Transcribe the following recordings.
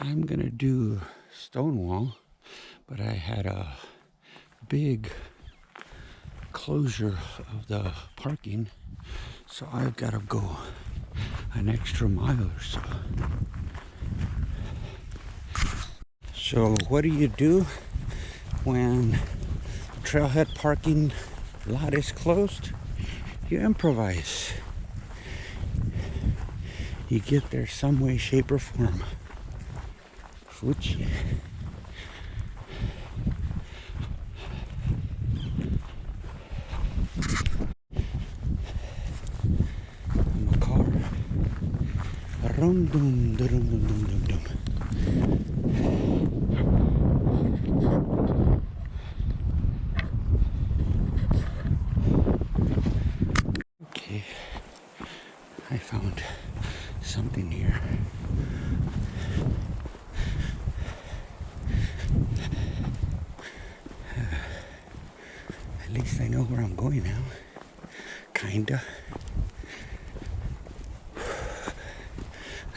I'm gonna do Stonewall, but I had a big closure of the parking, so I've got to go an extra mile or so. So what do you do when the trailhead parking lot is closed? You improvise. You get there some way, shape, or form. Fuchi. I'm a car. Rum dum dum dum dum dum dum. Okay, I found something here. At least I know where I'm going now. Kinda.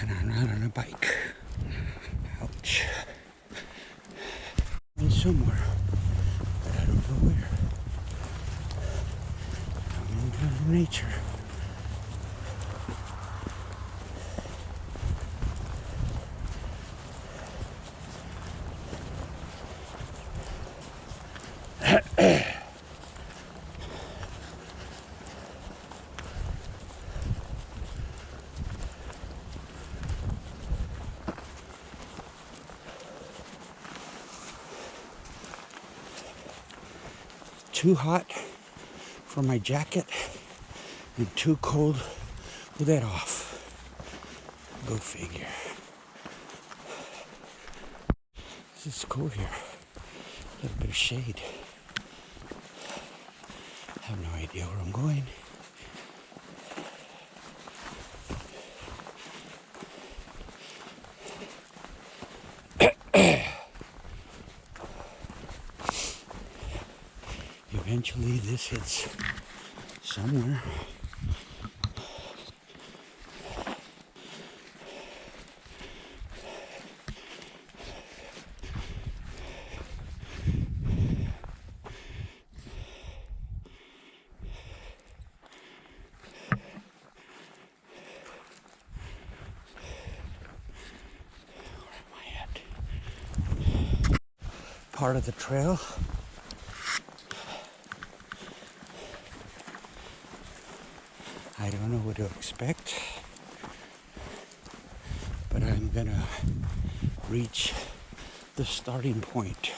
And I'm not on a bike. Ouch. I'm somewhere, but I don't know where. I'm in nature. Too hot for my jacket and too cold with that off. Go figure. This is cool here. A little bit of shade. I have no idea where I'm going. Eventually this hits somewhere. Part of the trail. I don't know what to expect, but I'm gonna reach the starting point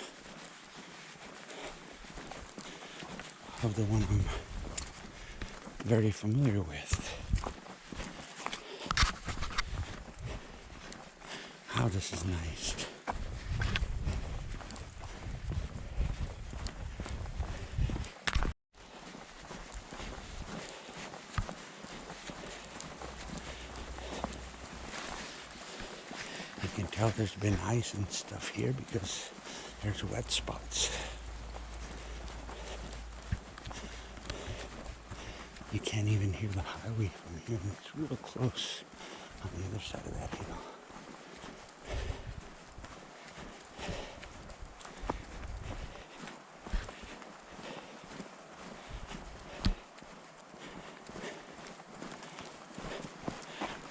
of the one I'm very familiar with. How this is nice. You can tell there's been ice and stuff here because there's wet spots. You can't even hear the highway from here, and it's real close on the other side of that hill.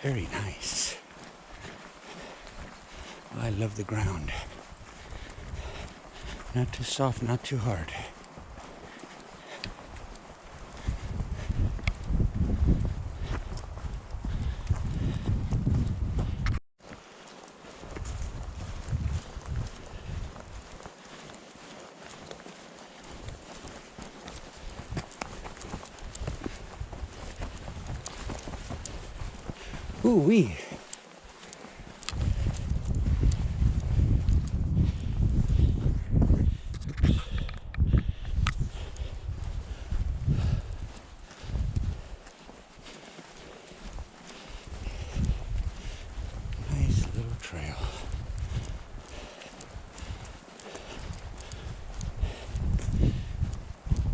Very nice. I love the ground. Not too soft, not too hard. Ooh-wee. Nice little trail.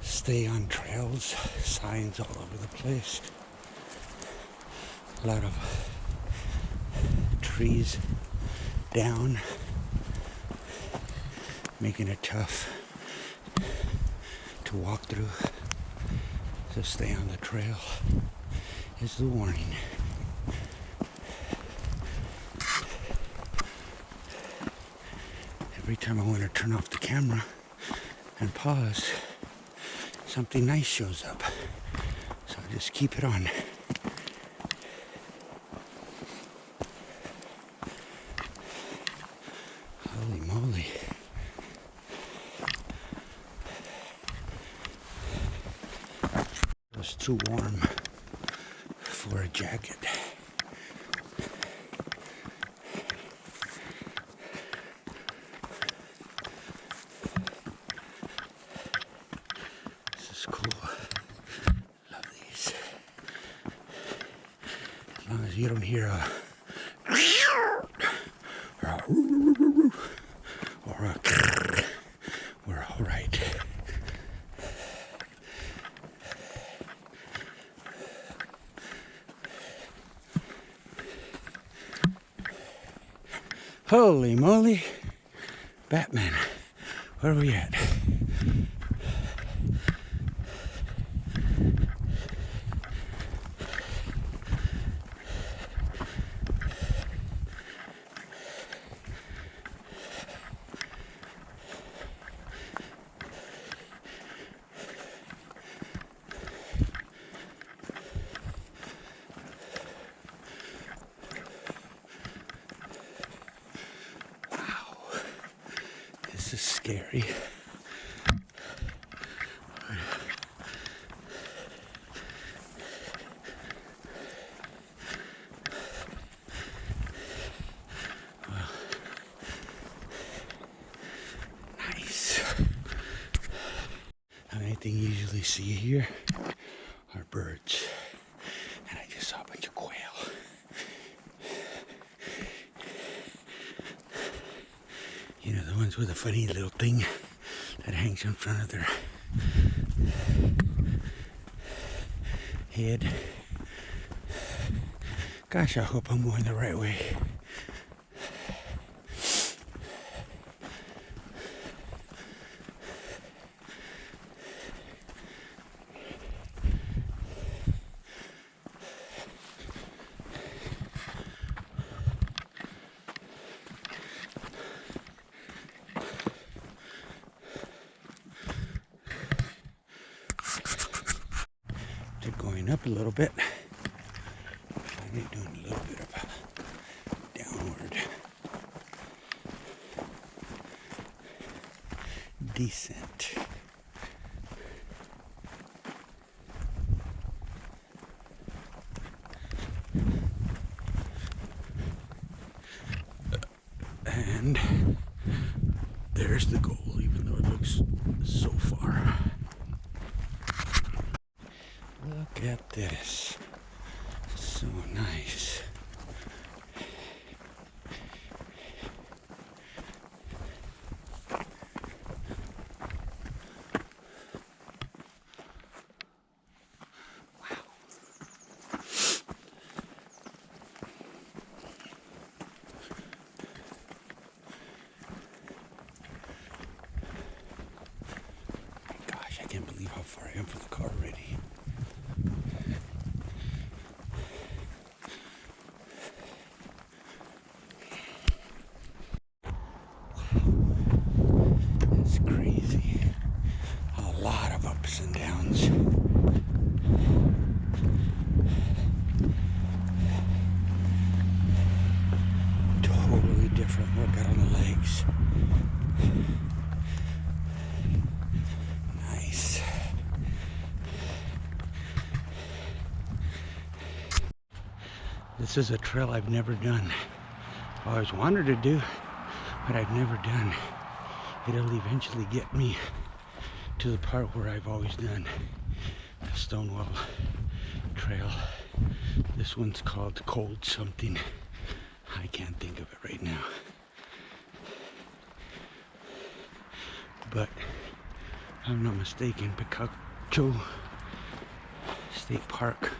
Stay on trails, signs all over the place. A lot of trees down, making it tough to walk through. So stay on the trail is the warning. Every time I want to turn off the camera and pause, something nice shows up. So I just keep it on. Holy moly. It was too warm for a jacket. This is cool. Love these. As long as you don't hear a or a we're all right. Holy moly, Batman, where are we at? This is scary. Nice. The only thing you usually see here are birds. And I just saw a bunch of quail. You know, the ones with a funny little thing that hangs in front of their head. Gosh, I hope I'm going the right way. They're going up a little bit. Finally doing a little bit of downward descent. And there's the goal, even though it looks so far. Look at this. So nice. Gosh, I can't believe how far I am from the car already. It's crazy. A lot of ups and downs. Totally different workout on the legs. Nice. This is a trail I've never done. I always wanted to do, but I've never done. It'll eventually get me to the part where I've always done the Stonewall trail. This one's called Cold something. I can't think of it right now. But if I'm not mistaken, Cuyamaca State Park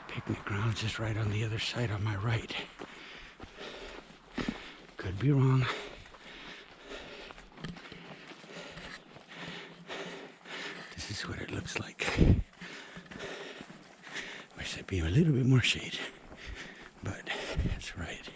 picnic grounds is right on the other side on my right. Could could be wrong. This is what it looks like. Wish there'd be a little bit more shade, but that's right.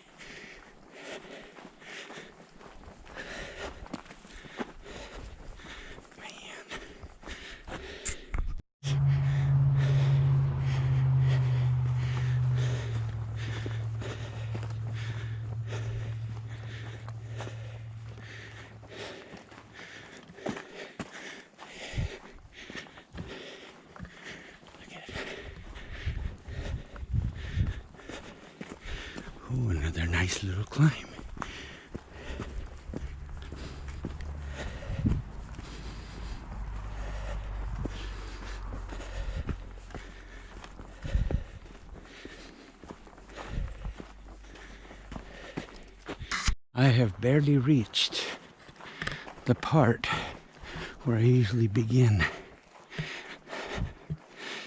Oh, another nice little climb. I have barely reached the part where I usually begin.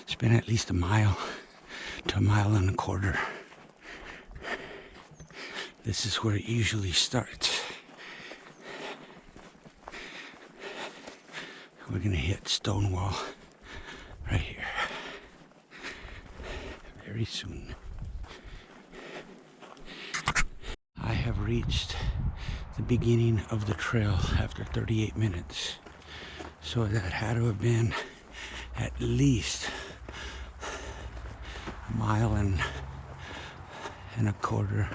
It's been at least a mile to a mile and a quarter. This is where it usually starts. We're gonna hit Stonewall right here very soon. I have reached the beginning of the trail after 38 minutes. So that had to have been at least a mile and a quarter,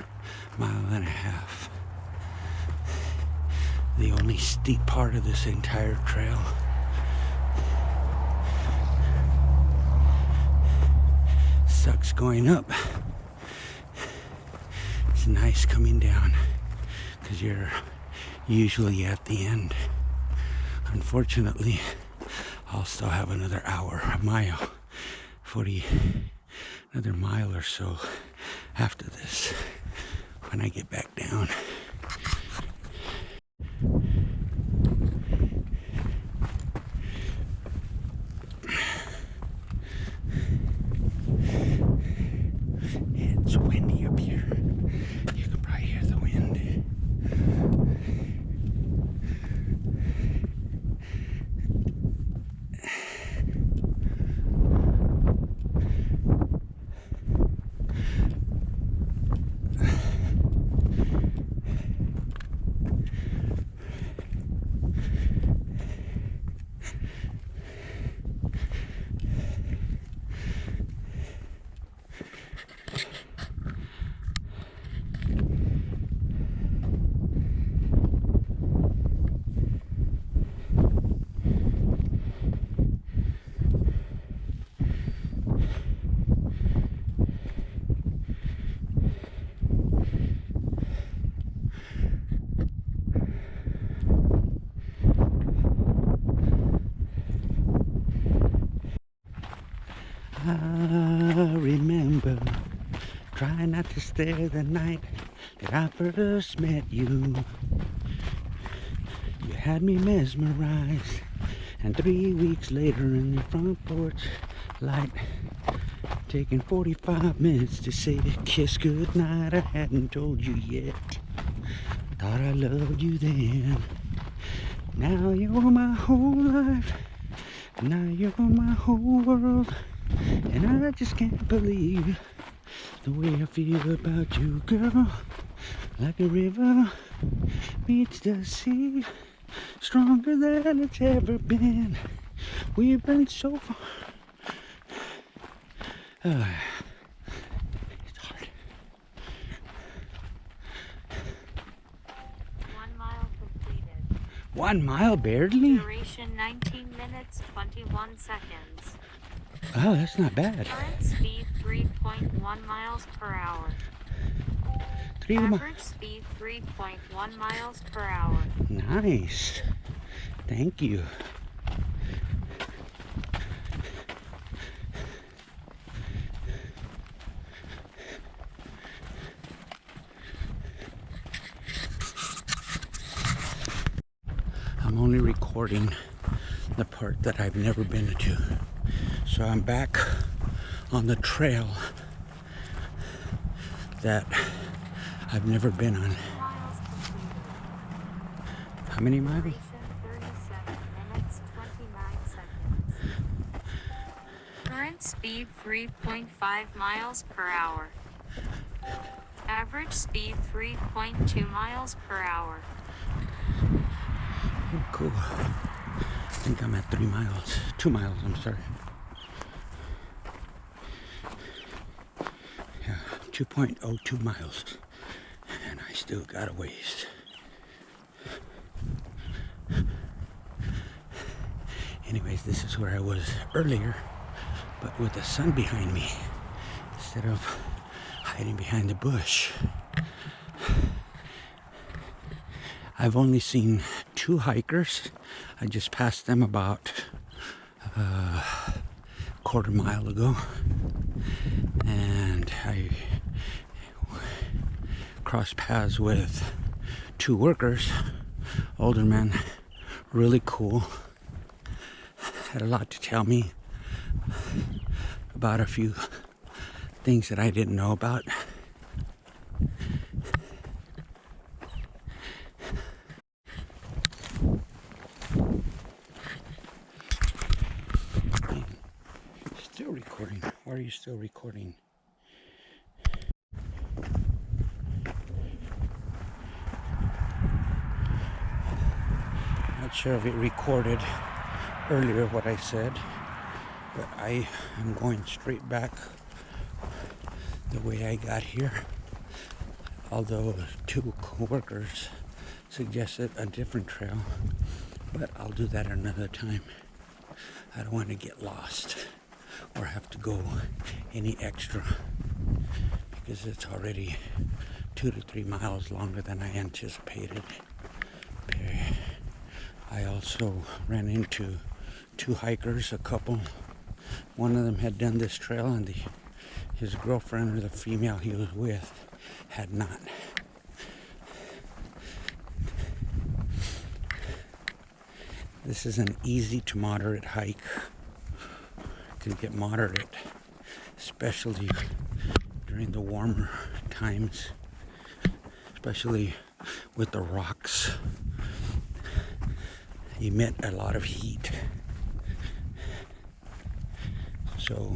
mile and a half. The only steep part of this entire trail. Sucks going up. It's nice coming down because you're usually at the end. Unfortunately, I'll still have another hour, a mile, another mile or so after this when I get back down. It's windy up here. You can probably hear the wind. I remember trying not to stare the night that I first met you. You had me mesmerized, and 3 weeks later in the front porch light, taking 45 minutes to say the kiss goodnight I hadn't told you yet. Thought I loved you then. Now you're my whole life. Now you're my whole world. And I just can't believe the way I feel about you, girl. Like a river meets the sea, stronger than it's ever been. We've been so far. It's hard. 1 mile completed. 1 mile barely? Duration 19 minutes 21 seconds. Oh, that's not bad. Current speed 3.1 miles per hour. Average speed 3.1 miles per hour. Nice. Thank you. I'm only recording the part that I've never been to. So I'm back on the trail that I've never been on. How many miles? Duration 37 minutes 29 seconds. Current speed 3.5 miles per hour. Average speed 3.2 miles per hour. Oh, cool. I think I'm at 3 miles. 2 miles, I'm sorry. Yeah, 2.02 miles. And I still got a ways. Anyways, this is where I was earlier, but with the sun behind me instead of hiding behind the bush. I've only seen 2 hikers. I just passed them about a quarter mile ago, and I crossed paths with 2 workers, older men, really cool. Had a lot to tell me about a few things that I didn't know about. Still recording. Why are you still recording? Not sure if it recorded earlier what I said, but I am going straight back the way I got here. Although 2 co-workers suggested a different trail, but I'll do that another time. I don't want to get lost or have to go any extra because it's already 2 to 3 miles longer than I anticipated. I also ran into 2 hikers, a couple. One of them had done this trail, and his girlfriend, or the female he was with, had not. This is an easy to moderate hike. It can get moderate, especially during the warmer times, especially with the rocks. Emit a lot of heat. So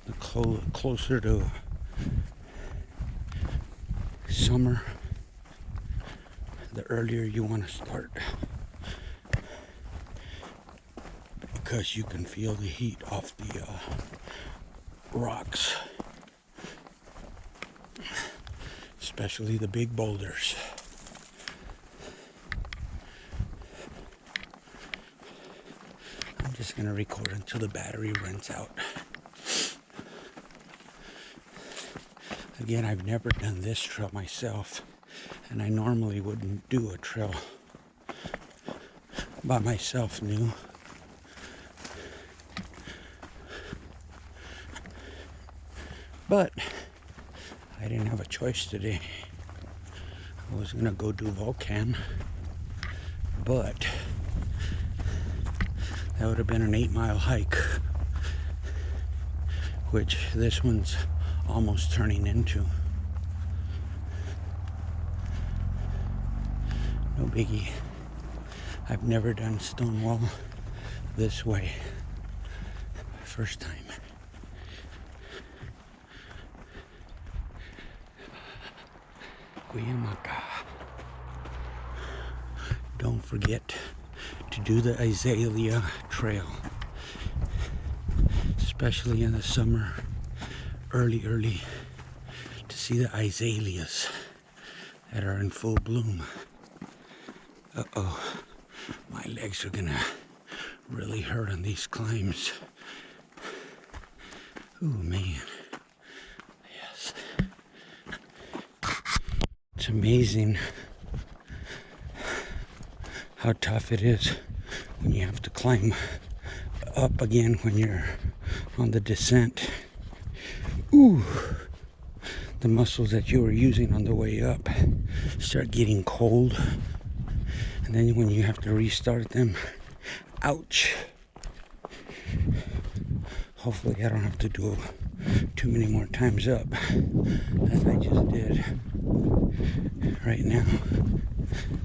the closer to summer, the earlier you want to start, because you can feel the heat off the rocks, especially the big boulders. I'm just going to record until the battery runs out. Again, I've never done this trail myself, and I normally wouldn't do a trail by myself new. But I didn't have a choice today. I was gonna go do Volcan, but that would have been an 8-mile hike, which this one's almost turning into. No biggie. I've never done Stonewall this way. First time. Cuyamaca. Don't forget to do the azalea trail, especially in the summer, early to see the azaleas that are in full bloom. Uh-oh, my legs are gonna really hurt on these climbs. Ooh, man. Yes. It's amazing how tough it is when you have to climb up again when you're on the descent. Ooh, the muscles that you were using on the way up start getting cold, and then when you have to restart them, ouch. Hopefully I don't have to do too many more times up as I just did right now.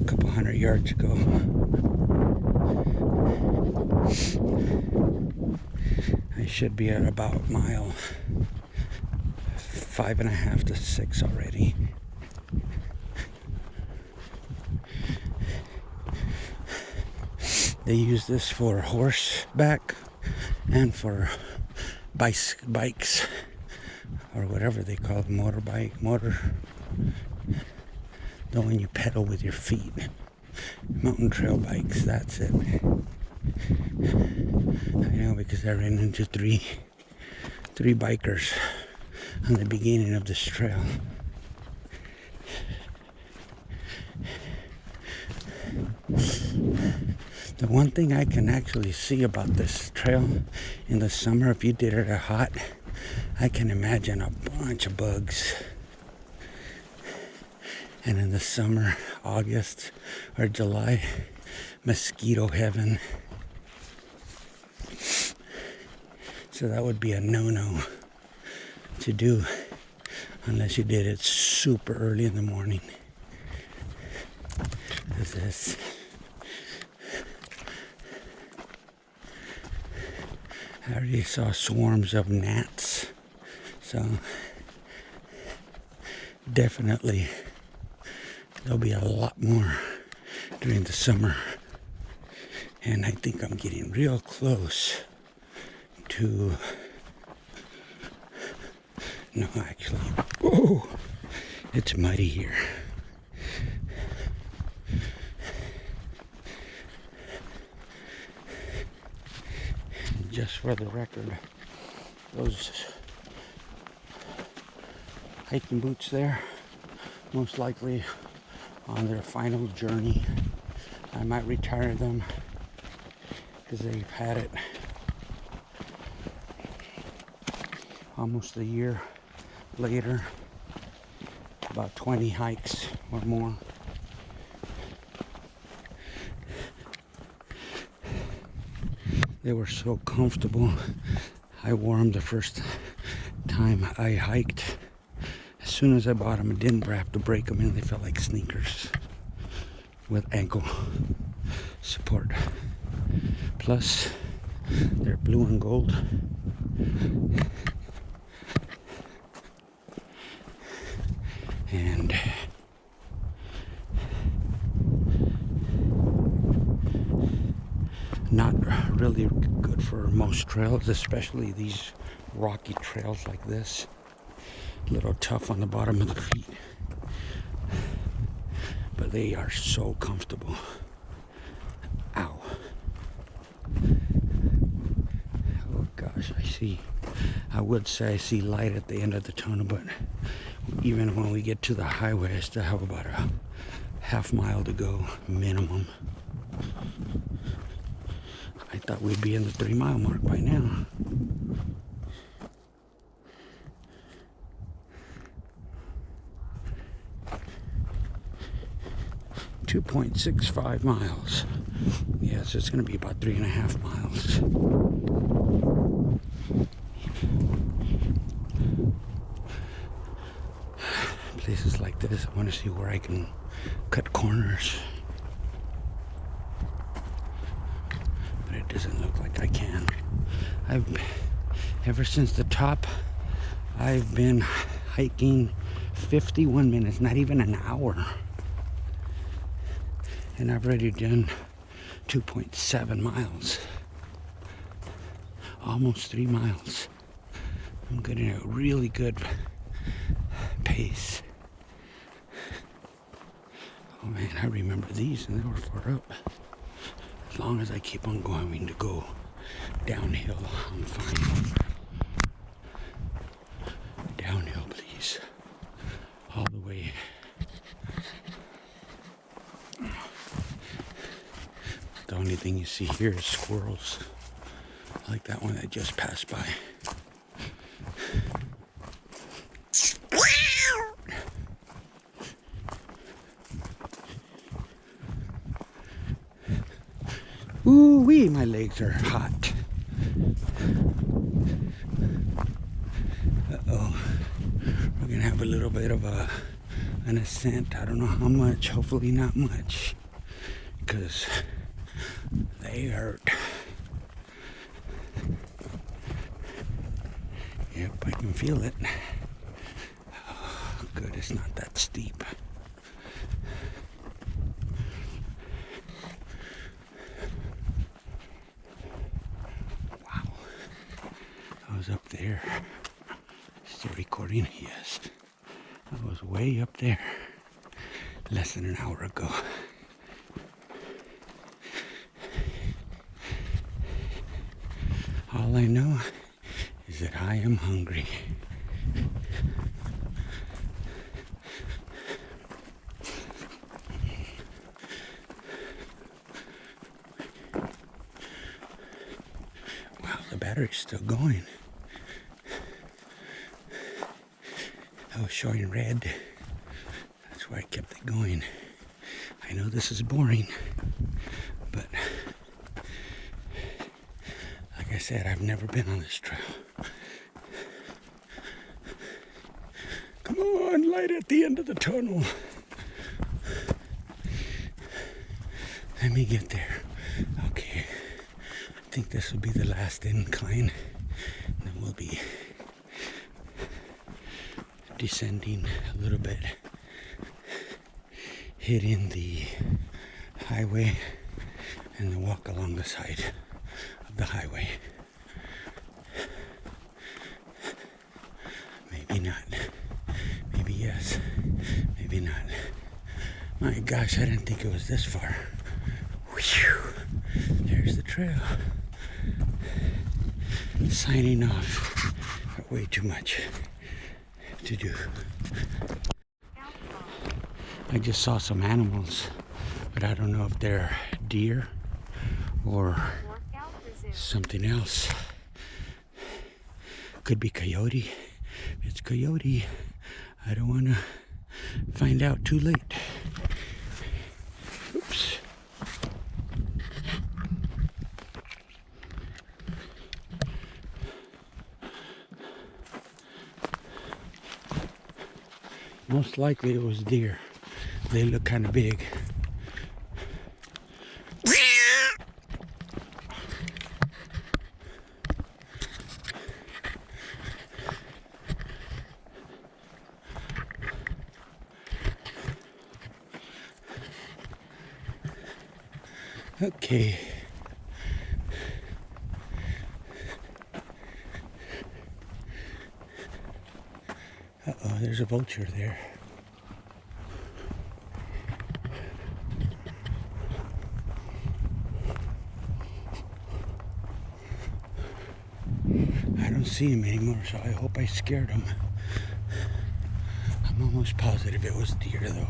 a couple hundred yards ago. I should be at about mile 5.5 to 6 already. They use this for horseback and for bikes, or whatever they call it, motor. The one you pedal with your feet. Mountain trail bikes, that's it. I know, because I ran into three bikers on the beginning of this trail. The one thing I can actually see about this trail in the summer, if you did it at hot, I can imagine a bunch of bugs. And in the summer, August or July, mosquito heaven. So that would be a no-no to do unless you did it super early in the morning. This. I already saw swarms of gnats, so definitely there'll be a lot more during the summer. And I think I'm getting real close to, no, actually, whoa, it's muddy here. Just for the record, those hiking boots there, most likely on their final journey. I might retire them because they've had it almost a year later, about 20 hikes or more. They were so comfortable. I wore them the first time I hiked. As soon as I bought them, I didn't have to break them in. They felt like sneakers with ankle support. Plus, they're blue and gold. And not really good for most trails, especially these rocky trails like this. A little tough on the bottom of the feet, but they are so comfortable. Ow. Oh gosh, I would say I see light at the end of the tunnel, but even when we get to the highway, I still have about a half mile to go minimum. I thought we'd be in the 3-mile mark by now. .65 miles. Yes, it's going to be about 3.5 miles. Places like this, I want to see where I can cut corners. But it doesn't look like I can. Ever since the top, I've been hiking 51 minutes, not even an hour. And I've already done 2.7 miles. Almost 3 miles. I'm getting a really good pace. Oh man, I remember these and they were far up. As long as I keep on going to go downhill, I'm fine. Downhill, please. All the way. The only thing you see here is squirrels, like that one that just passed by. Ooh wee, my legs are hot. Uh-oh. We're gonna have a little bit of a an ascent. I don't know how much, hopefully not much, because they hurt. Yep, I can feel it. Oh, good, it's not that steep. Wow. I was up there. Still recording? Yes. I was way up there less than an hour ago. All I know is that I am hungry. Wow, the battery's still going. I was showing red. That's why I kept it going. I know this is boring, but like I said, I've never been on this trail. Come on, light at the end of the tunnel. Let me get there. Okay, I think this will be the last incline. And then we'll be descending a little bit, hitting the highway, and then walk along the side of the highway. Maybe not. Maybe yes. Maybe not. My gosh, I didn't think it was this far. Whew. There's the trail. Signing off. Way too much to do. I just saw some animals, but I don't know if they're deer or something else. Could be coyote. If it's coyote, I don't want to find out too late. Oops. Most likely it was deer. They look kind of big. Okay. Uh-oh, there's a vulture there. I don't see him anymore, so I hope I scared him. I'm almost positive it was deer, though.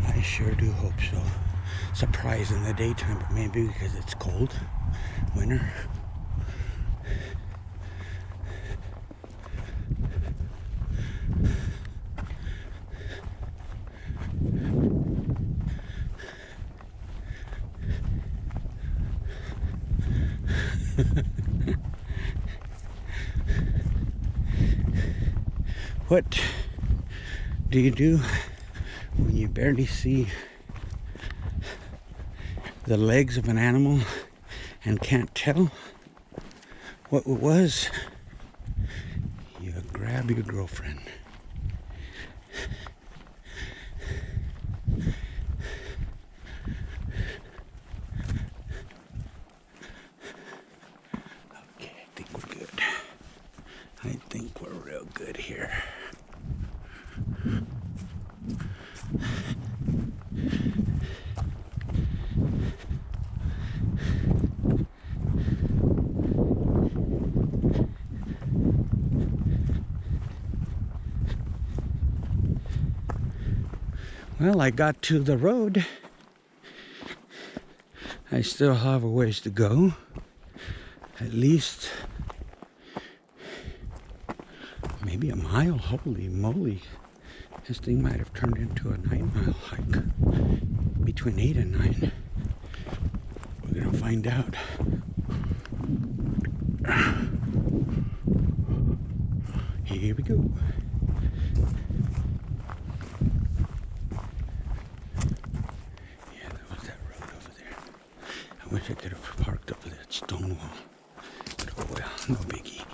I sure do hope so. Surprise in the daytime, but maybe because it's cold. Winter. What do you do when you barely see the legs of an animal and can't tell what it was? You grab your girlfriend. Okay, I think we're good. I think we're real good here. Well, I got to the road. I still have a ways to go. At least maybe a mile. Holy moly. This thing might have turned into a 9-mile hike. Between 8 and 9. We're gonna find out. Here we go. Yeah, that was that road over there. I wish I could have parked up at that Stonewall. But oh well, no biggie.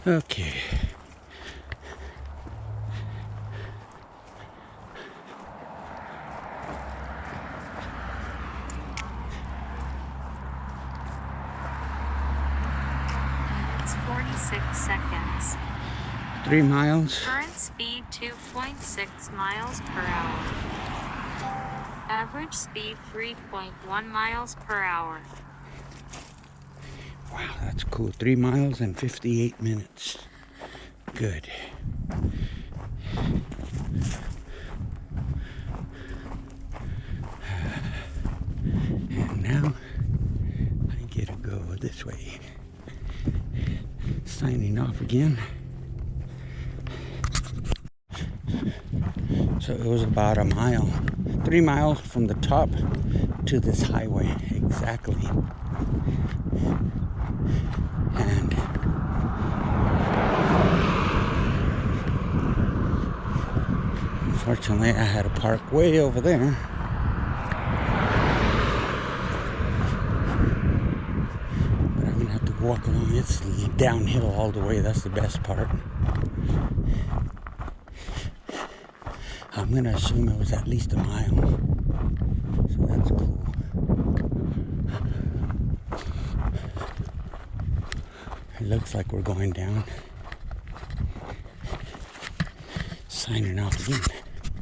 Okay. It's 46 seconds. 3 miles. Current speed 2.6 miles per hour. Average speed 3.1 miles per hour. Wow, that's cool. 3 miles and 58 minutes. Good. And now I get to go this way. Signing off again. So it was about a mile, 3 miles from the top to this highway, exactly. And unfortunately, I had to park way over there. But I'm gonna have to walk along. It's downhill all the way. That's the best part. I'm gonna assume it was at least a mile. So that's cool. It looks like we're going down. Signing off again.